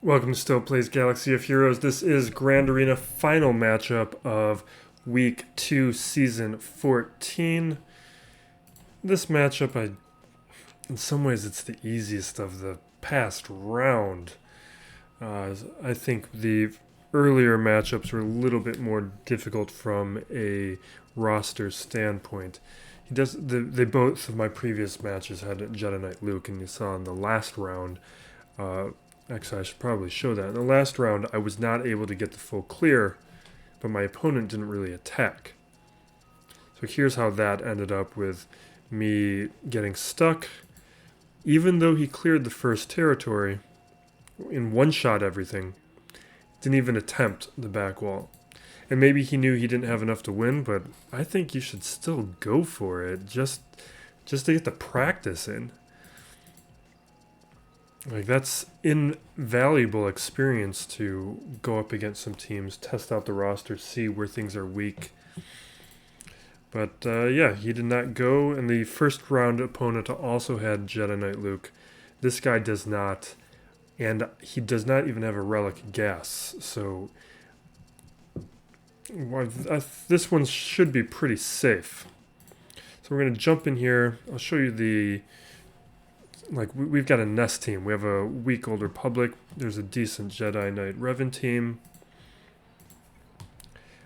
Welcome to Still Plays Galaxy of Heroes. This is Grand Arena final matchup of Week 2, Season 14. This matchup, in some ways, it's the easiest of the past round. I think the earlier matchups were a little bit more difficult from a roster standpoint. They both of my previous matches had Jedi Knight Luke, and you saw in the last round. Actually, I should probably show that. In the last round, I was not able to get the full clear, but my opponent didn't really attack. So here's how that ended up with me getting stuck. Even though he cleared the first territory, in one-shot everything, didn't even attempt the back wall. And maybe he knew he didn't have enough to win, but I think you should still go for it, just to get the practice in. Like, that's invaluable experience to go up against some teams, test out the roster, see where things are weak. But yeah, he did not go, and the first round opponent also had Jedi Knight Luke. This guy does not, and he does not even have a relic gas, so this one should be pretty safe. So we're going to jump in here. I'll show you we've got a nest team. We have a weak Old Republic. There's a decent Jedi Knight Revan team.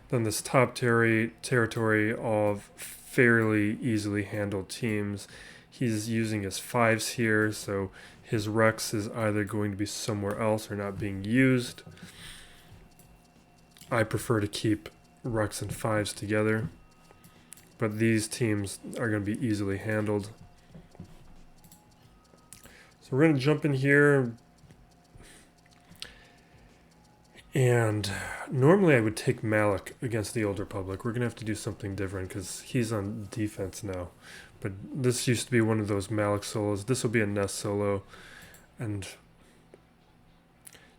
Then this top territory of fairly easily handled teams. He's using his 5s here, so his Rex is either going to be somewhere else or not being used. I prefer to keep Rex and 5s together, but these teams are going to be easily handled. So we're going to jump in here, and normally I would take Malik against the Old Republic. We're going to have to do something different because he's on defense now. But this used to be one of those Malik solos. This will be a Nest solo. And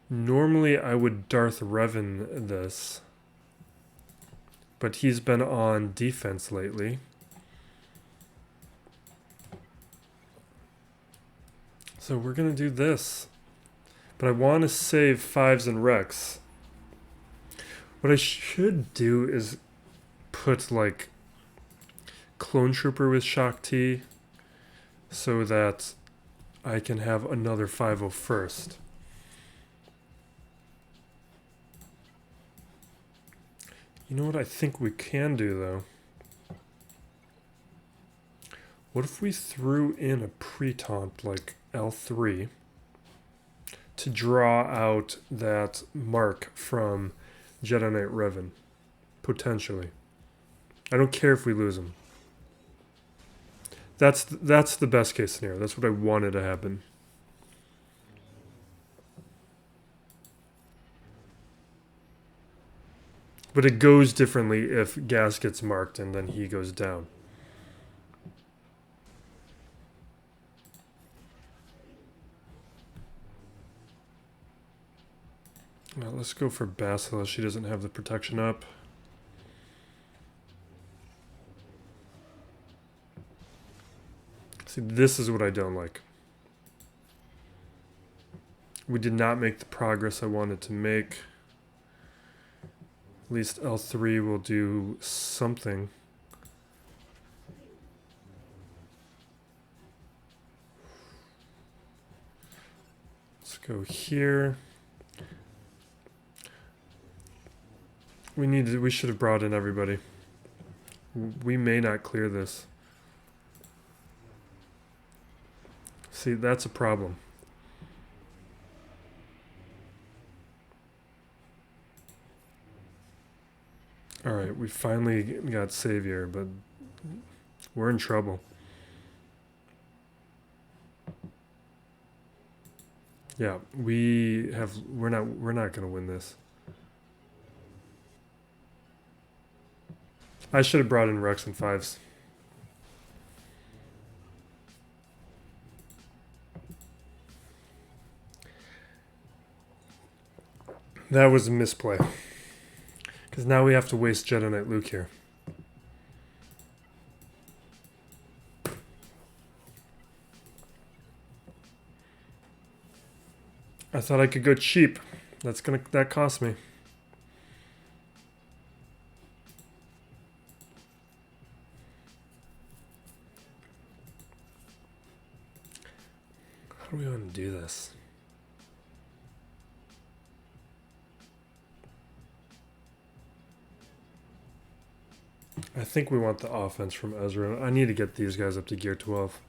normally I would Darth Revan this, but he's been on defense lately. So we're going to do this. But I want to save 5s and Rex. What I should do is put, like, Clone Trooper with Shaak Ti so that I can have another 5-0 first. You know what I think we can do, though? What if we threw in a pre-taunt, like L3, to draw out that mark from Jedi Knight Revan, potentially. I don't care if we lose him. That's the best case scenario. That's what I wanted to happen. But it goes differently if GAS gets marked and then he goes down. Well, let's go for Basilisk. She doesn't have the protection up. See, this is what I don't like. We did not make the progress I wanted to make. At least L3 will do something. Let's go here. We should have brought in everybody. We may not clear this. See, that's a problem. Alright, we finally got Savior, but we're in trouble. Yeah, we're not gonna win this. I should have brought in Rex and 5s. That was a misplay. Because now we have to waste Jedi Knight Luke here. I thought I could go cheap. That cost me. How do we want to do this? I think we want the offense from Ezra. I need to get these guys up to gear 12.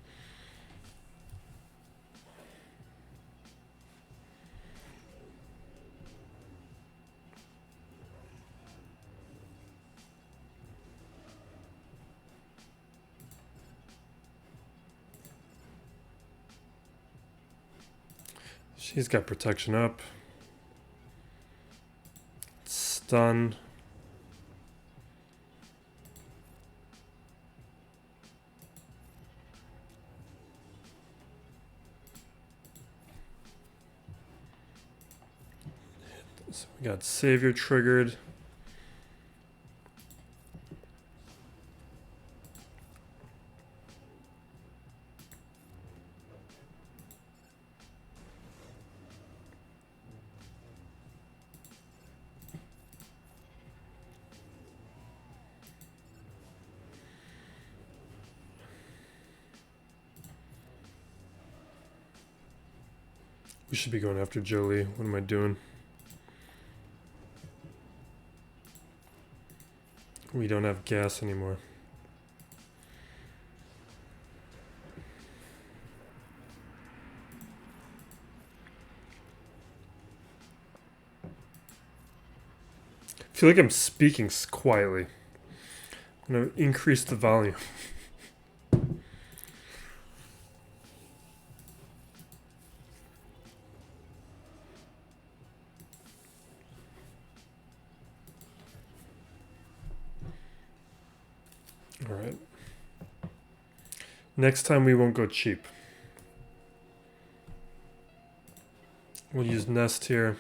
She's got protection up. Stun. So we got Savior triggered. We should be going after Jolie. What am I doing? We don't have gas anymore. I feel like I'm speaking quietly. I'm going to increase the volume. All right. Next time we won't go cheap. We'll use Nest here.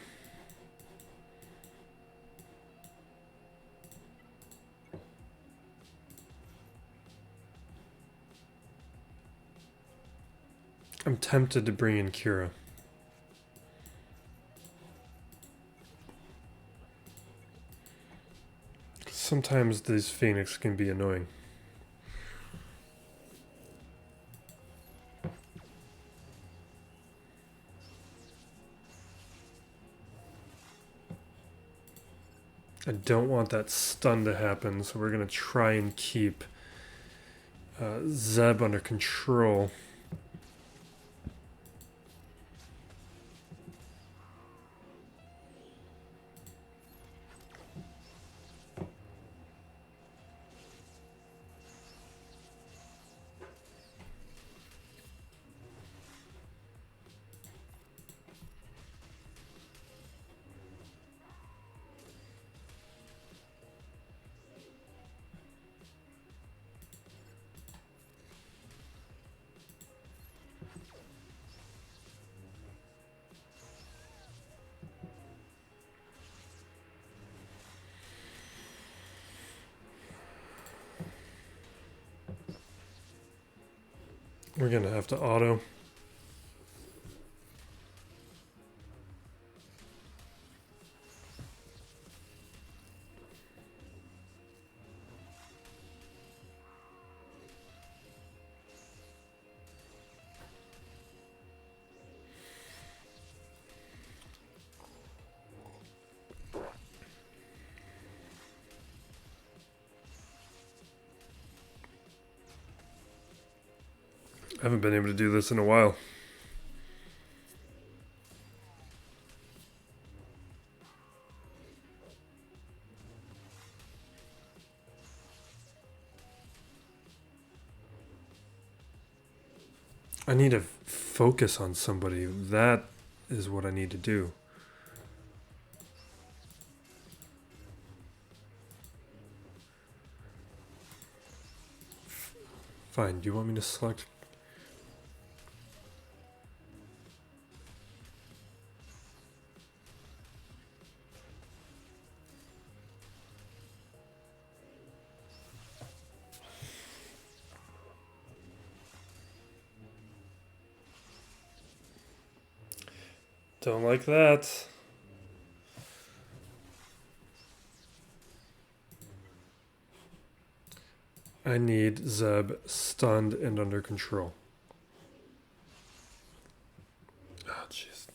I'm tempted to bring in Kira. Sometimes these Phoenix can be annoying. I don't want that stun to happen, so we're going to try and keep Zeb under control. We're going to have to auto. I haven't been able to do this in a while. I need to focus on somebody. That is what I need to do. Fine. Do you want me to select? Don't like that. I need Zeb stunned and under control. Oh, jeez.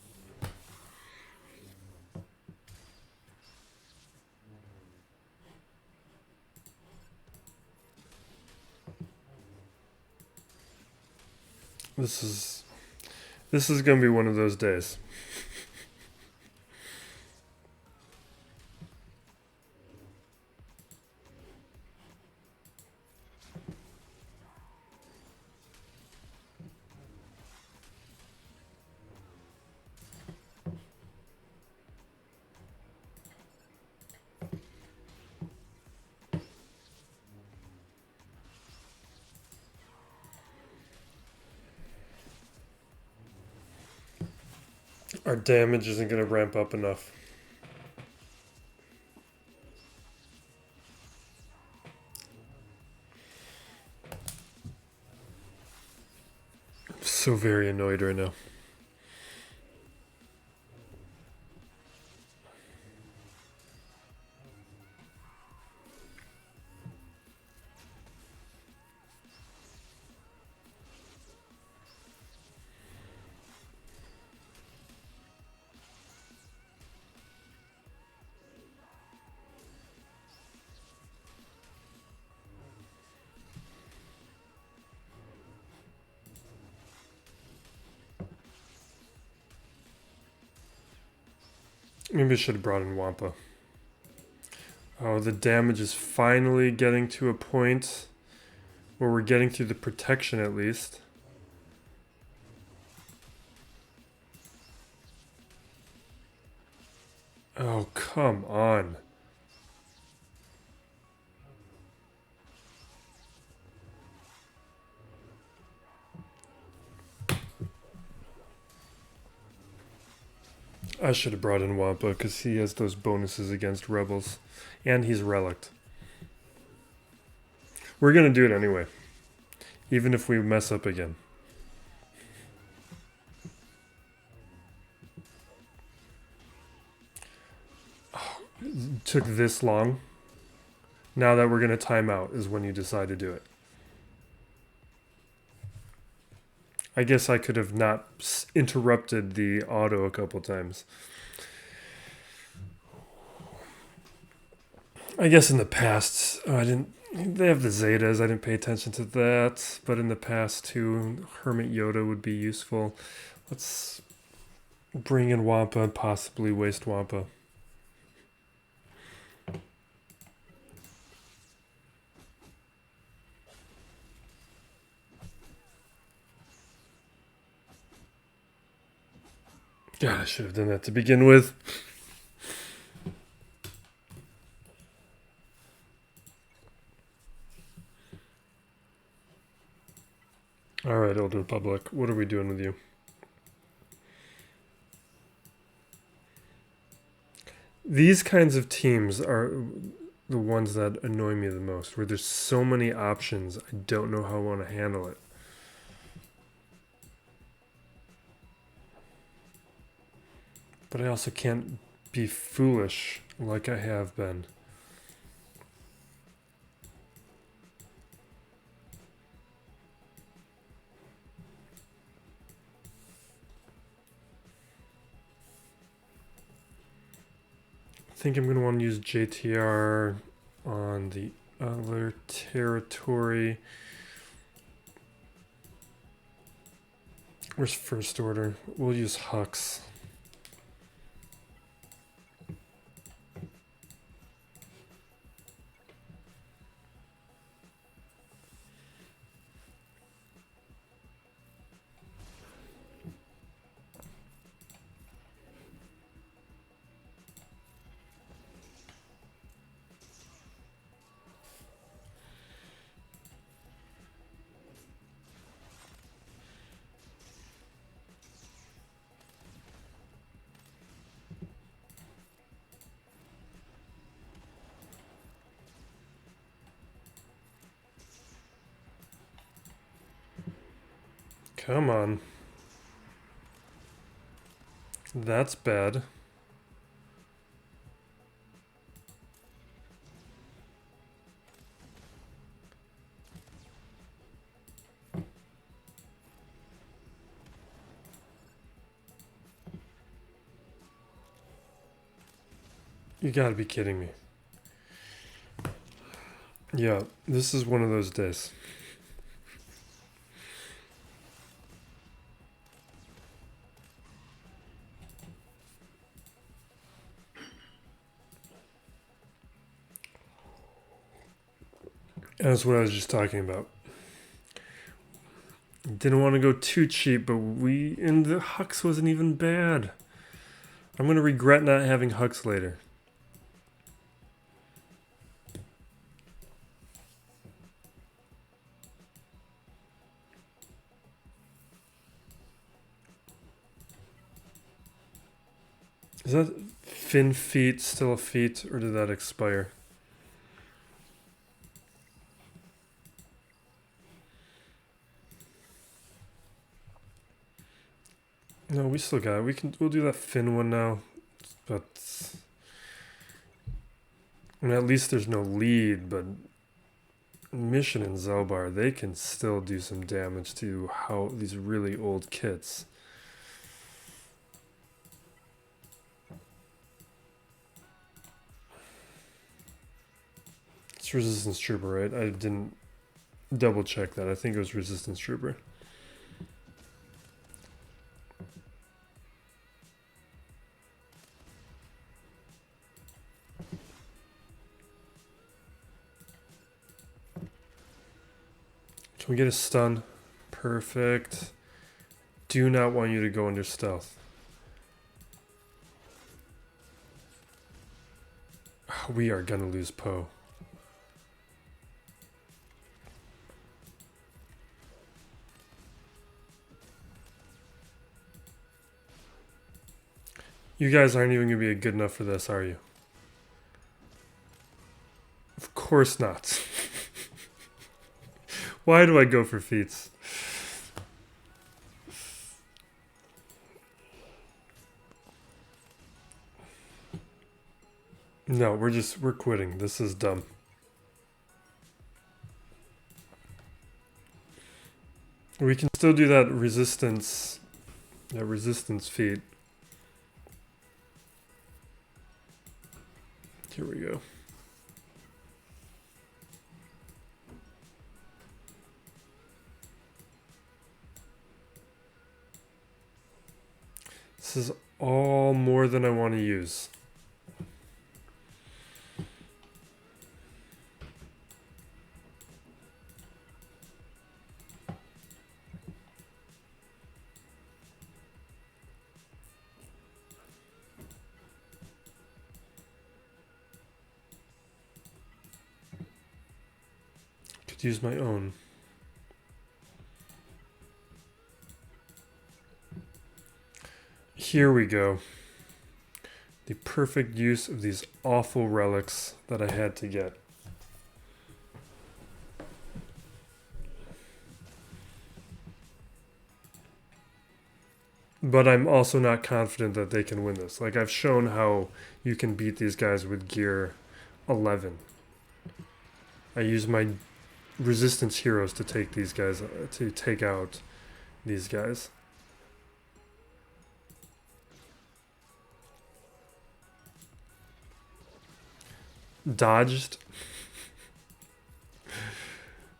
This is gonna be one of those days. Our damage isn't gonna ramp up enough. I'm so very annoyed right now. Maybe I should have brought in Wampa. Oh, the damage is finally getting to a point where we're getting through the protection at least. Oh, come on. I should have brought in Wampa because he has those bonuses against rebels. And he's relict. We're going to do it anyway. Even if we mess up again. Oh, it took this long. Now that we're going to time out is when you decide to do it. I guess I could have not interrupted the auto a couple times. I guess in the past, they have the Zetas. I didn't pay attention to that. But in the past, too, Hermit Yoda would be useful. Let's bring in Wampa and possibly waste Wampa. God, I should have done that to begin with. All right, Old Republic, what are we doing with you? These kinds of teams are the ones that annoy me the most, where there's so many options, I don't know how I want to handle it. But I also can't be foolish like I have been. I think I'm going to want to use JTR on the other territory. Where's First Order? We'll use Hux. Come on. That's bad. You gotta be kidding me. Yeah, this is one of those days. That's what I was just talking about. Didn't want to go too cheap, but and the Hux wasn't even bad. I'm going to regret not having Hux later. Is that Fin Feet still a feat, or did that expire? No, we still got it. We'll do that Fin one now. But I mean, at least there's no lead, but Mission and Zelbar, they can still do some damage to how these really old kits. It's Resistance Trooper, right? I didn't double check that. I think it was Resistance Trooper. Can we get a stun? Perfect. Do not want you to go under stealth. We are gonna lose Poe. You guys aren't even gonna be good enough for this, are you? Of course not. Why do I go for feats? No, we're quitting. This is dumb. We can still do that resistance feat. Here we go. This is all more than I want to use. Could use my own. Here we go. The perfect use of these awful relics that I had to get. But I'm also not confident that they can win this. Like, I've shown how you can beat these guys with gear 11. I use my resistance heroes to take these guys, to take out these guys. Dodged.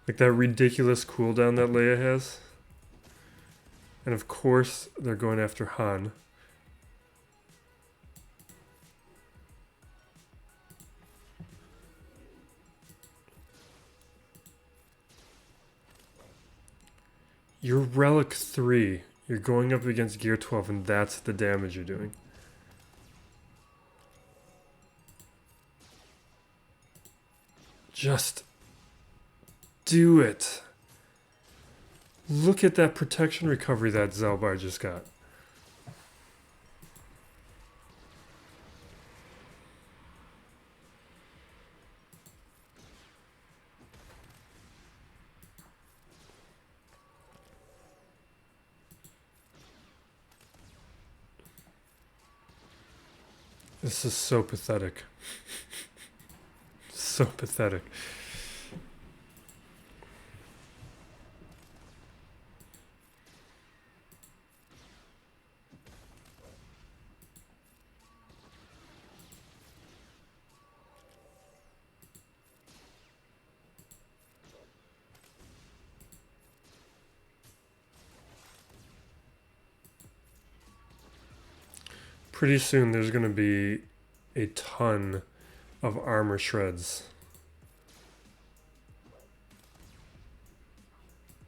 Like that ridiculous cooldown that Leia has. And of course, they're going after Han. You're Relic 3. You're going up against Gear 12, and that's the damage you're doing. Just do it. Look at that protection recovery that Zelbar just got. This is so pathetic. So pathetic. Pretty soon there's going to be a ton of armor shreds.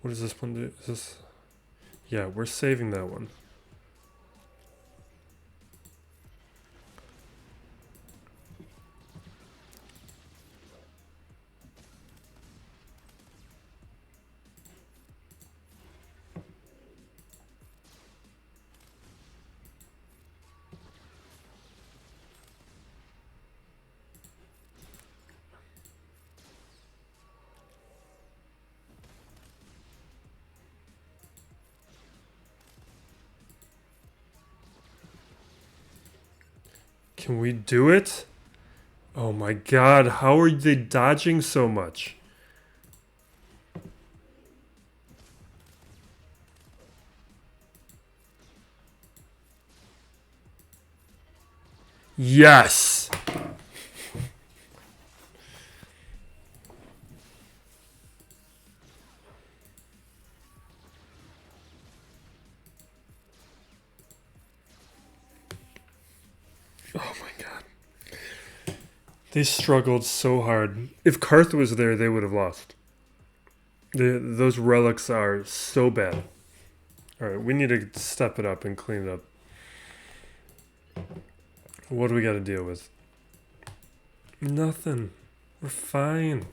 What does this one do? Is this... Yeah, we're saving that one. Can we do it? Oh my god, how are they dodging so much? Yes! Oh my god. They struggled so hard. If Karth was there, they would have lost. Those relics are so bad. Alright, we need to step it up and clean it up. What do we got to deal with? Nothing. We're fine.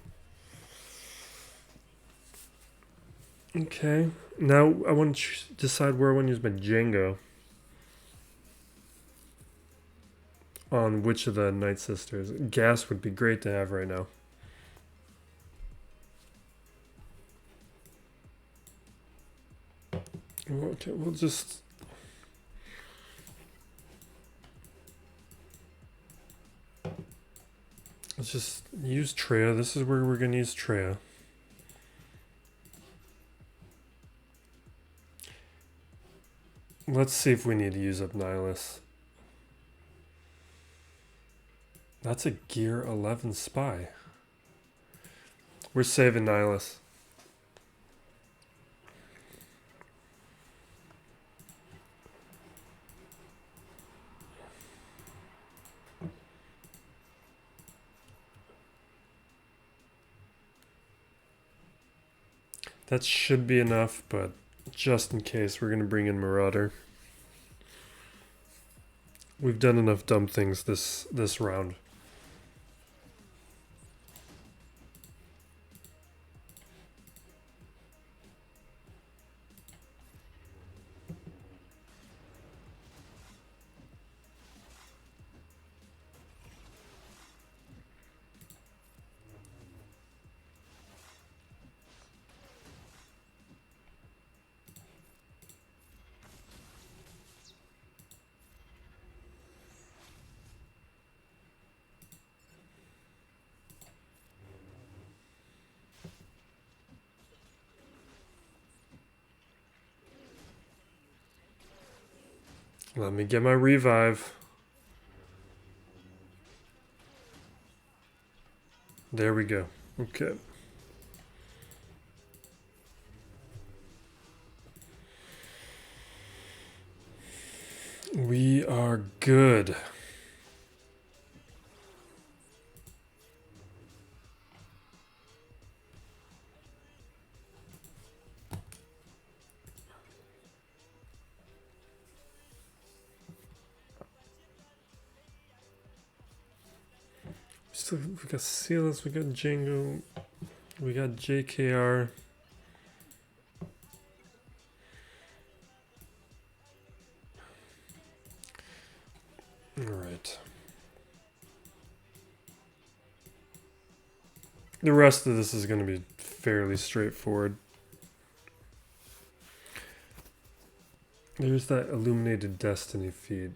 Okay. Now I want to decide where I want to use my Django. On which of the Night Sisters. GAS would be great to have right now. Okay, we'll just... Let's just use Treya. This is where we're going to use Treya. Let's see if we need to use up Nihilus. That's a Gear 11 spy. We're saving Nihilus. That should be enough, but just in case, we're going to bring in Marauder. We've done enough dumb things this round. Let me get my revive. There we go. Okay. We are good. So we got Silas, we got Django, we got JKR. All right. The rest of this is going to be fairly straightforward. There's that Illuminated Destiny feed.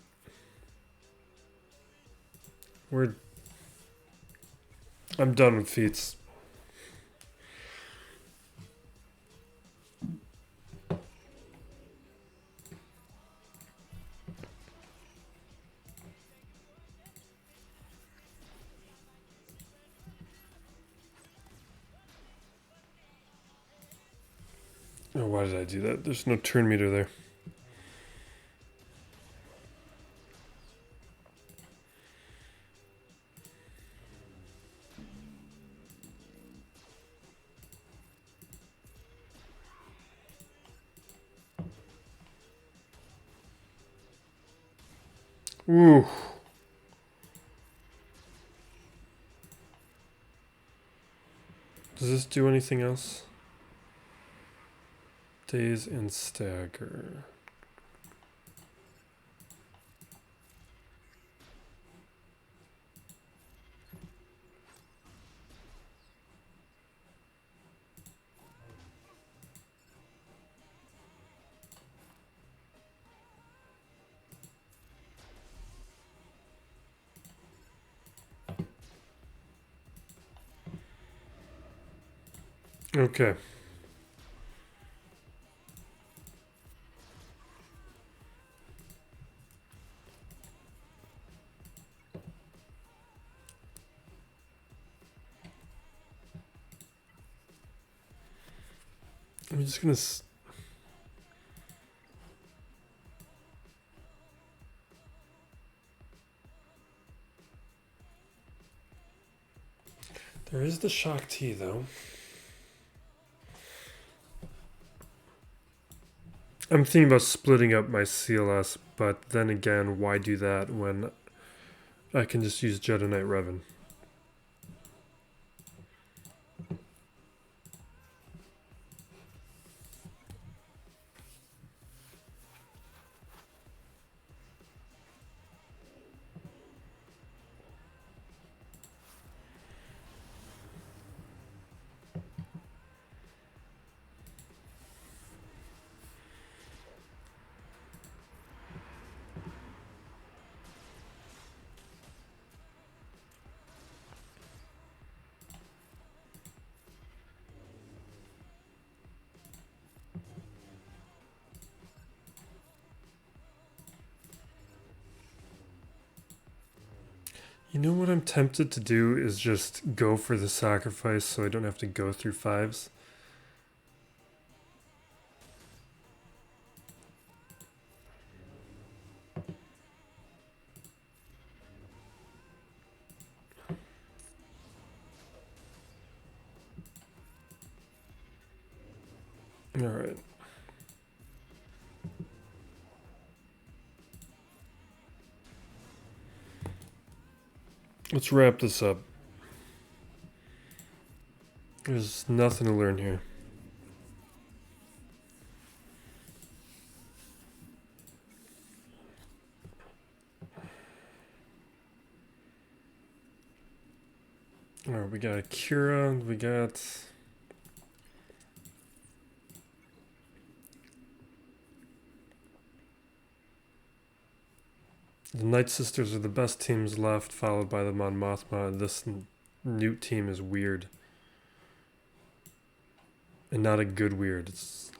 I'm done with feats. Oh, why did I do that? There's no turn meter there. Ooh. Does this do anything else? Daze and stagger. Okay. I'm just gonna. There is the shock T though. I'm thinking about splitting up my CLS, but then again, why do that when I can just use Jedi Knight Revan? You know what I'm tempted to do is just go for the sacrifice so I don't have to go through fives. All right. Let's wrap this up. There's nothing to learn here. All right, we got Akira, we got... The Night Sisters are the best teams left, followed by the Mon Mothma. This Newt team is weird. And not a good weird. It's...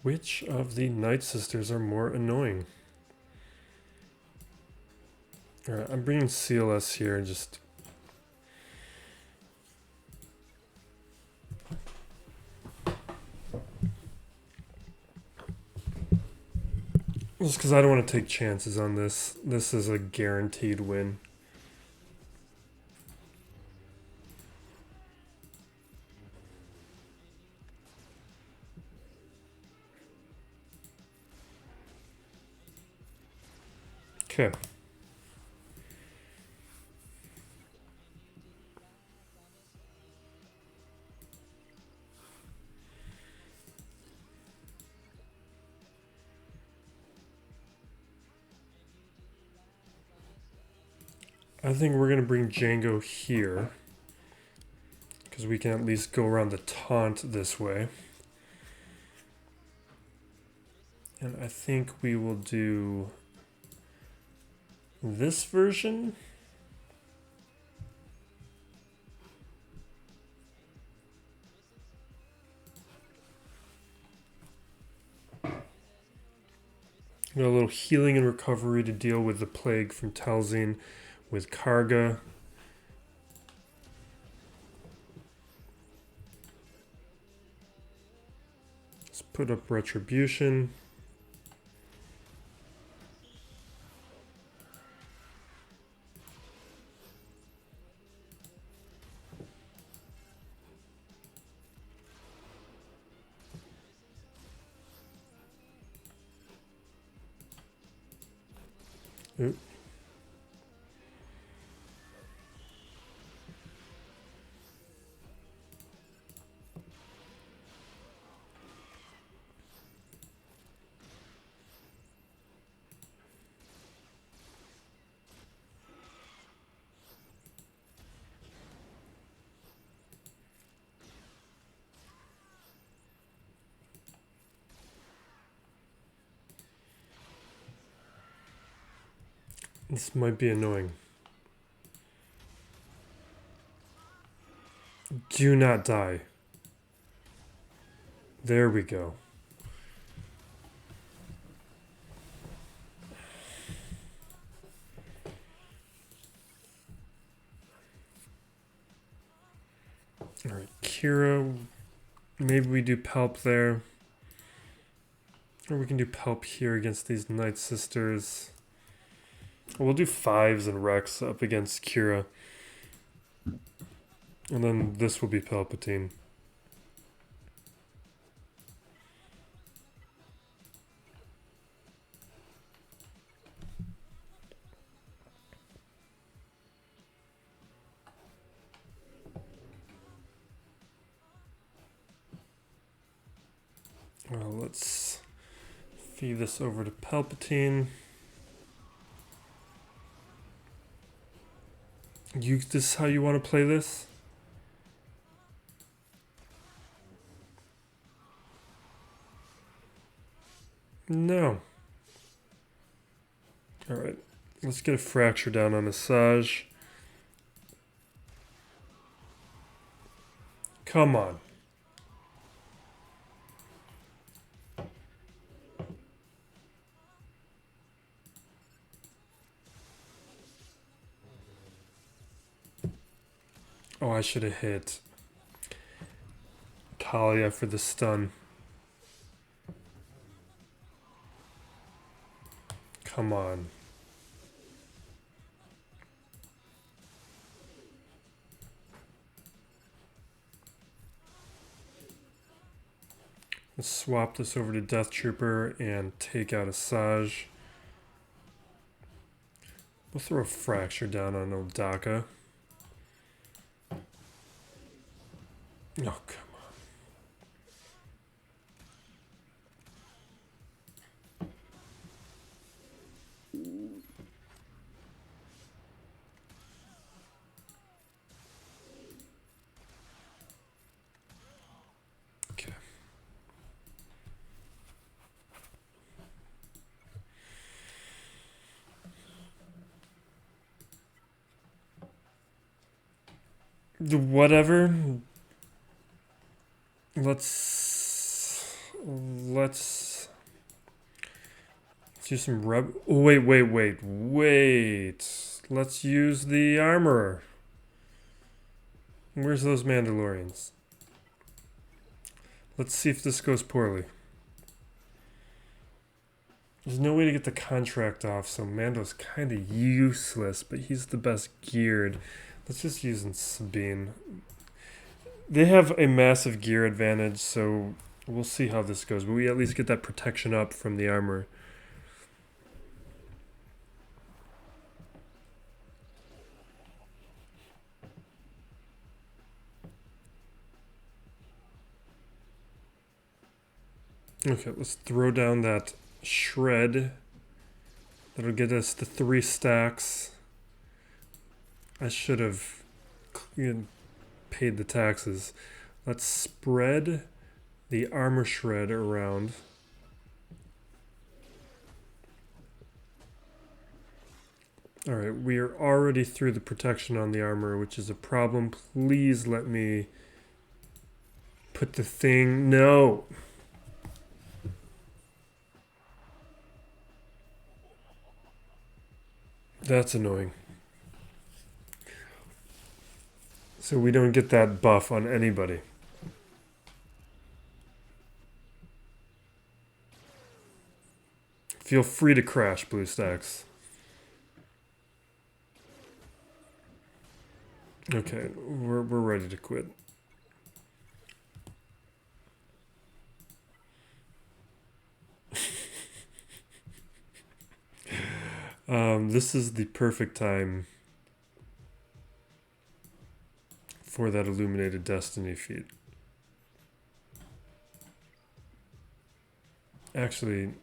Which of the Night Sisters are more annoying? Alright, I'm bringing CLS here and just... Just because I don't want to take chances on this. This is a guaranteed win. Okay. I think we're going to bring Django here. because we can at least go around the taunt this way. And I think we will do this version. Got a little healing and recovery to deal with the plague from Talzin with Karga. Let's put up Retribution. Oop. This might be annoying. Do not die. There we go. Alright, Kira. Maybe we do Palp there. Or we can do Palp here against these Night Sisters. We'll do 5s and Rex up against Kira. And then this will be Palpatine. Well, let's feed this over to Palpatine. This is how you want to play this? No. Alright, let's get a fracture down on Massage. Come on. Oh, I should have hit Talia for the stun. Come on. Let's swap this over to Death Trooper and take out Asajj. We'll throw a fracture down on Odaka. Oh, come on. Okay. Whatever. Let's do some oh, wait. Let's use the armorer. Where's those Mandalorians? Let's see if this goes poorly. There's no way to get the contract off, so Mando's kind of useless, but he's the best geared. Let's just use Sabine. They have a massive gear advantage, so we'll see how this goes. But we at least get that protection up from the armor. Okay, let's throw down that shred. That'll get us the 3 stacks. I should have paid the taxes. Let's spread the armor shred around. Alright, we are already through the protection on the armor, which is a problem. Please let me put the thing... No! That's annoying. So we don't get that buff on anybody. Feel free to crash, BlueStacks. Okay, we're ready to quit. This is the perfect time for that Illuminated Destiny feat. Actually,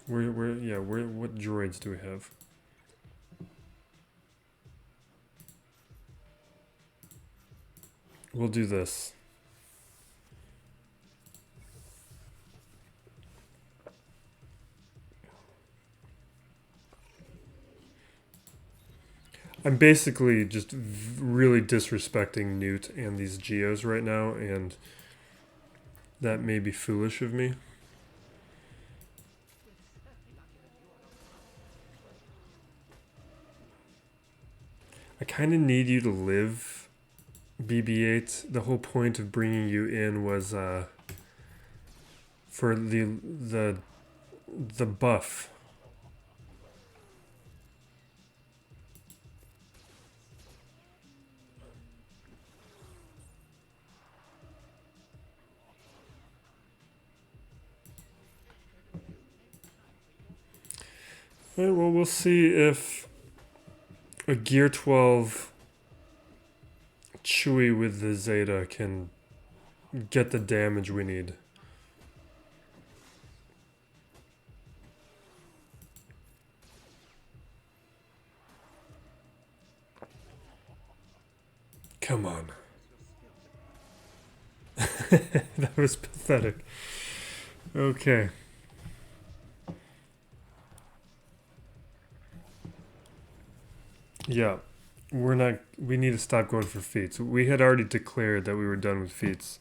what droids do we have? We'll do this. I'm basically just really disrespecting Newt and these Geos right now, and that may be foolish of me. I kind of need you to live, BB-8. The whole point of bringing you in was for the buff. All right, well, we'll see if a Gear 12 Chewie with the Zeta can get the damage we need. Come on. That was pathetic. Okay. Yeah. We need to stop going for feats. We had already declared that we were done with feats.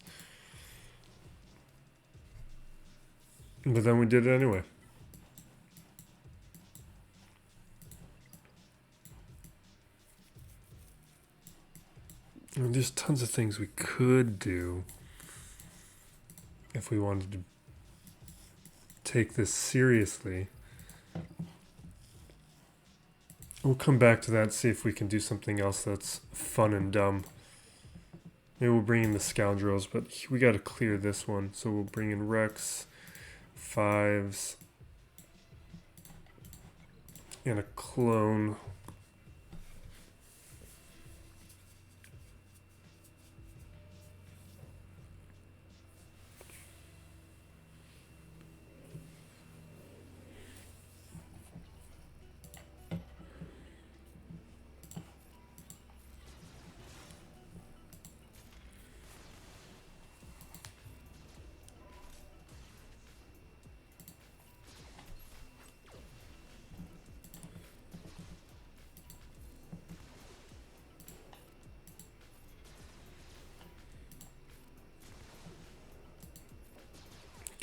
But then we did it anyway. And there's tons of things we could do if we wanted to take this seriously. We'll come back to that, see if we can do something else that's fun and dumb. Maybe we'll bring in the scoundrels, but we got to clear this one. So we'll bring in Rex, 5s, and a clone.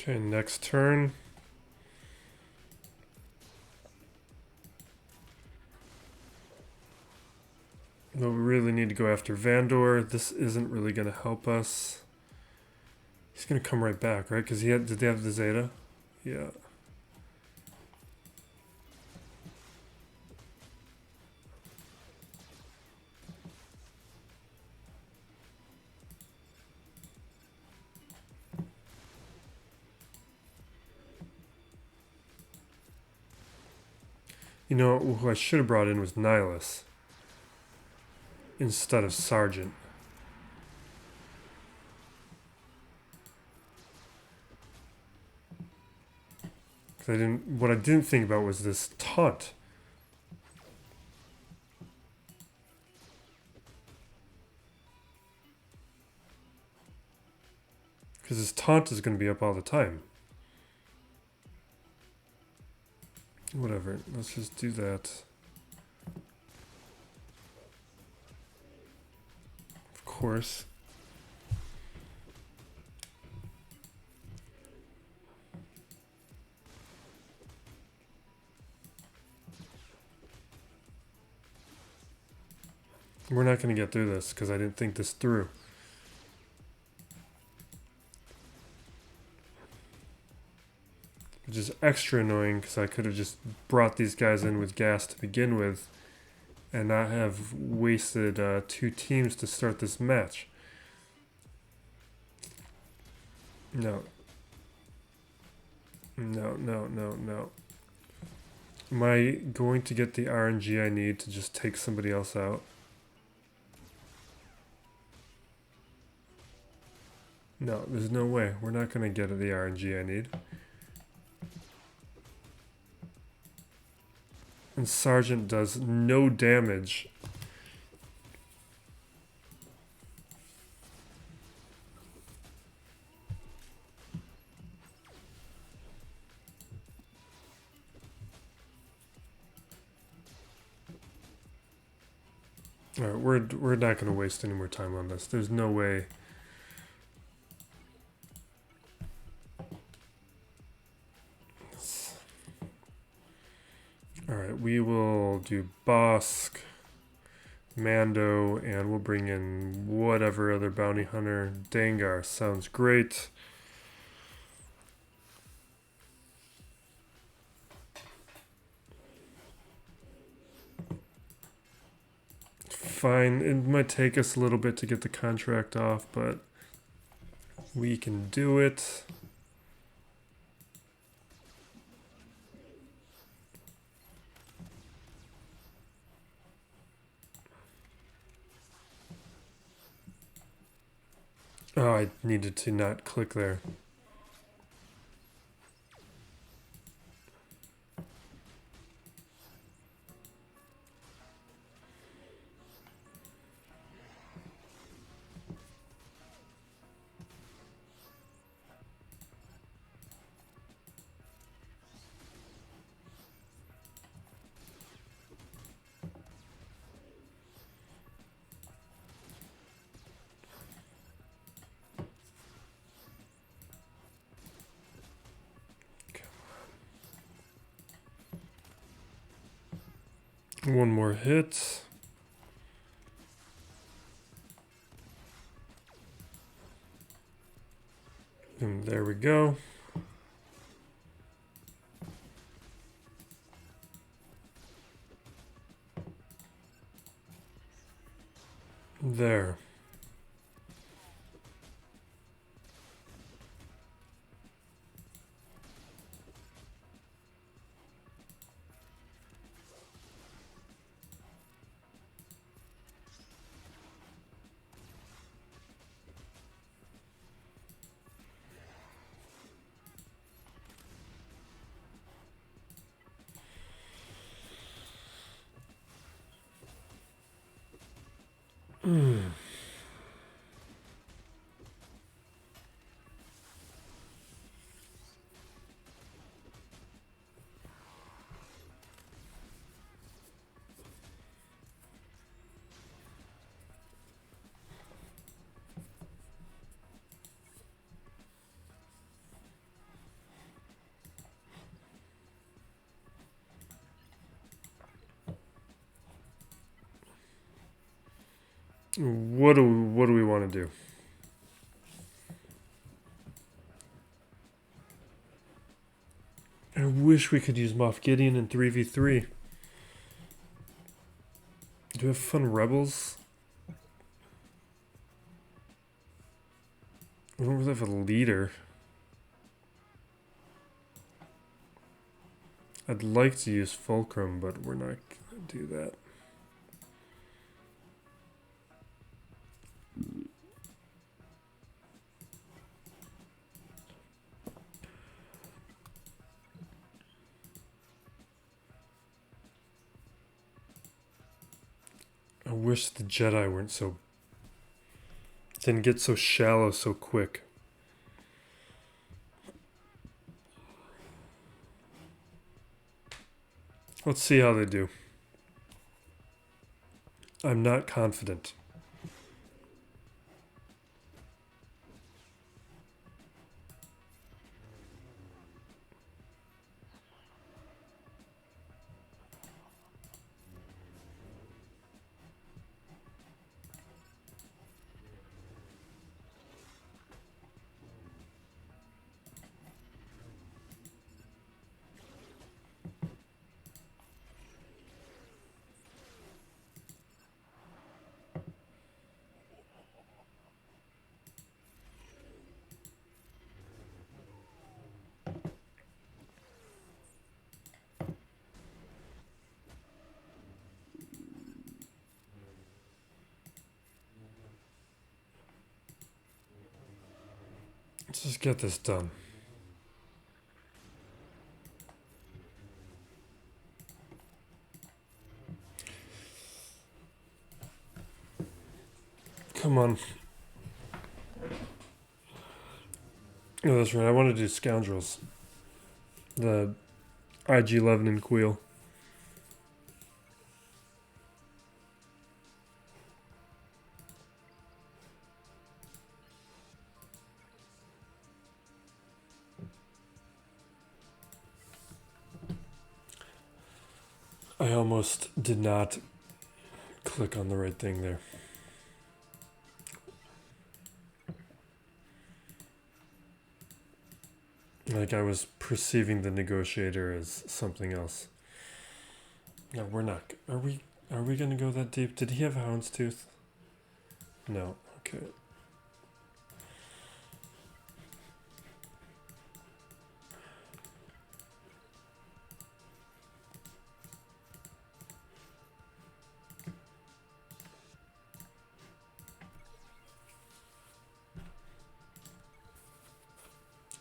Okay, next turn. But we really need to go after Vandor. This isn't really going to help us. He's going to come right back, right? Because did they have the Zeta? Yeah. You know, who I should have brought in was Nihilus instead of Sergeant. What I didn't think about was this taunt. Because his taunt is going to be up all the time. Whatever, let's just do that. Of course. We're not going to get through this because I didn't think this through. Which is extra annoying because I could have just brought these guys in with gas to begin with and not have wasted 2 teams to start this match. No. No, no, no, no. Am I going to get the RNG I need to just take somebody else out? No, there's no way. We're not going to get the RNG I need. And Sergeant does no damage. Alright, we're not going to waste any more time on this. There's no way. Alright, we will do Bosk, Mando, and we'll bring in whatever other bounty hunter. Dengar sounds great. Fine, it might take us a little bit to get the contract off, but we can do it. Oh, I needed to not click there. One more hit. And there we go. There. What do we want to do? I wish we could use Moff Gideon in 3v3. Do we have fun rebels? We don't really have a leader. I'd like to use Fulcrum, but we're not going to do that. I wish the Jedi weren't so... didn't get so shallow so quick. Let's see how they do. I'm not confident. Let's just get this done. Come on. Oh, that's right. I want to do Scoundrels. The IG-11 and Queel. I almost did not click on the right thing there. Like I was perceiving the negotiator as something else. No, we're not. Are we gonna go that deep? Did he have Houndstooth? No. Okay.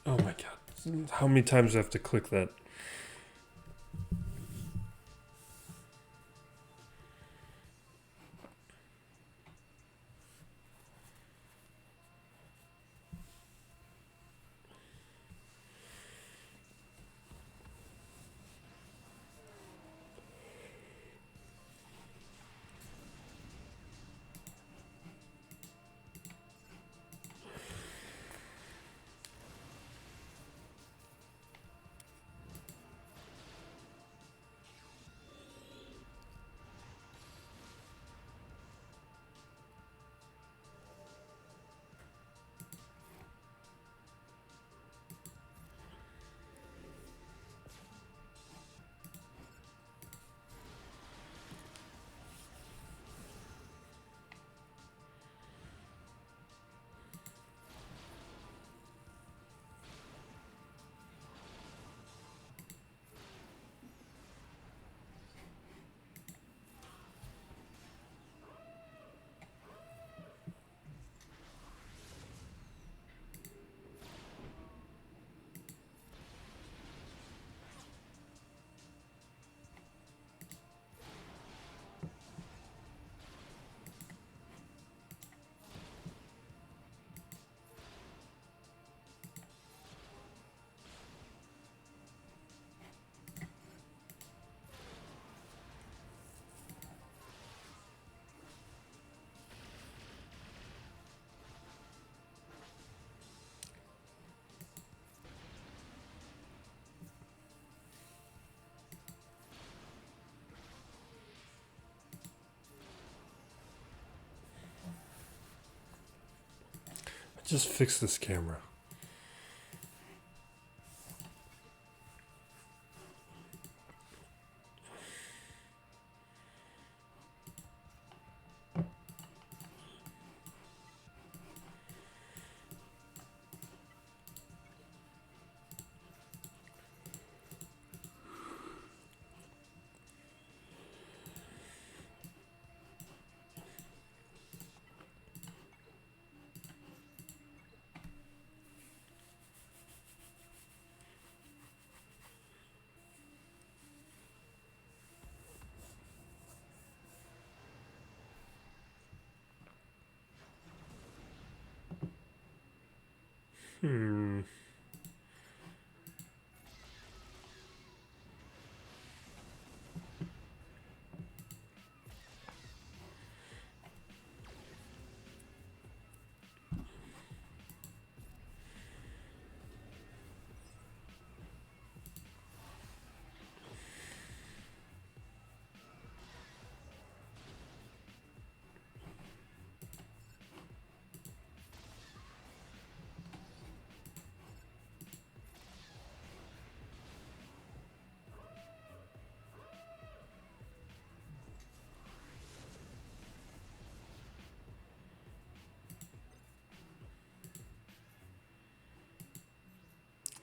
Oh my god. How many times do I have to click that? Just fix this camera.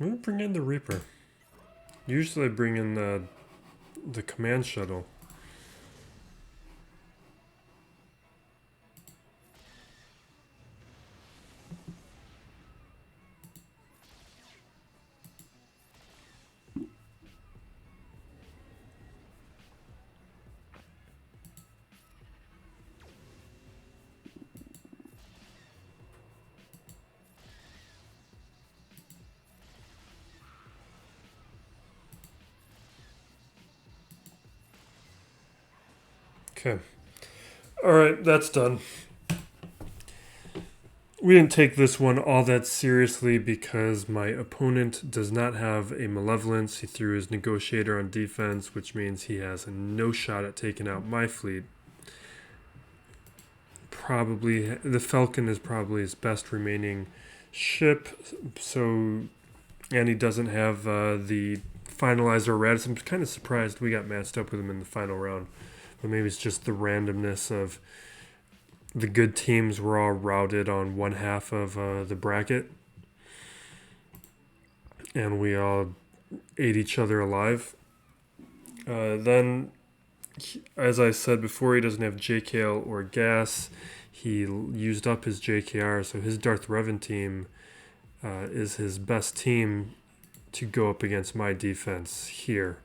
I'm going to bring in the Reaper. Usually I bring in the command shuttle. Okay. Alright, that's done. We didn't take this one all that seriously because my opponent does not have a Malevolence. He threw his Negotiator on defense, which means he has no shot at taking out my fleet. Probably, the Falcon is probably his best remaining ship, so, and he doesn't have the Finalizer Radis. I'm kind of surprised we got matched up with him in the final round. But maybe it's just the randomness of the good teams were all routed on one half of the bracket. And we all ate each other alive. Then, as I said before, he doesn't have JKL or GAS. He used up his JKR, so his Darth Revan team is his best team to go up against my defense here.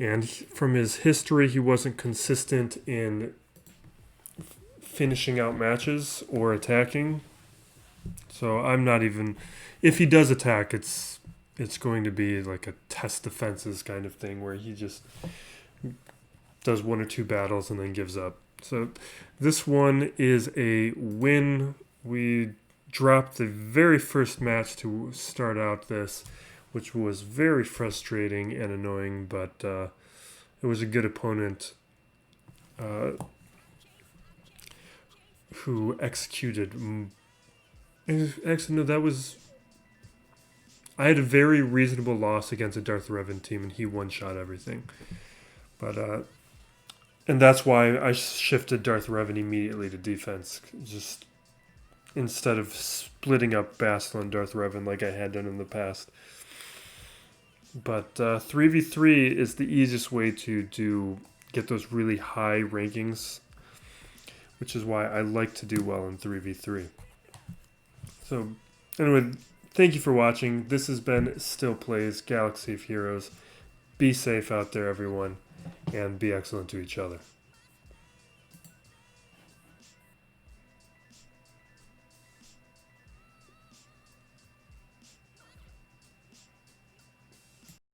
And from his history, he wasn't consistent in finishing out matches or attacking. So I'm not even... If he does attack, it's going to be like a test defenses kind of thing where he just does one or two battles and then gives up. So this one is a win. We dropped the very first match to start out this, which was very frustrating and annoying, but it was a good opponent who executed. Actually, no, that was... I had a very reasonable loss against a Darth Revan team, and he one-shot everything. But, and that's why I shifted Darth Revan immediately to defense, just instead of splitting up Bastila and Darth Revan like I had done in the past. But 3v3 is the easiest way to get those really high rankings, which is why I like to do well in 3v3. So, anyway, thank you for watching. This has been Still Plays Galaxy of Heroes. Be safe out there, everyone, and be excellent to each other.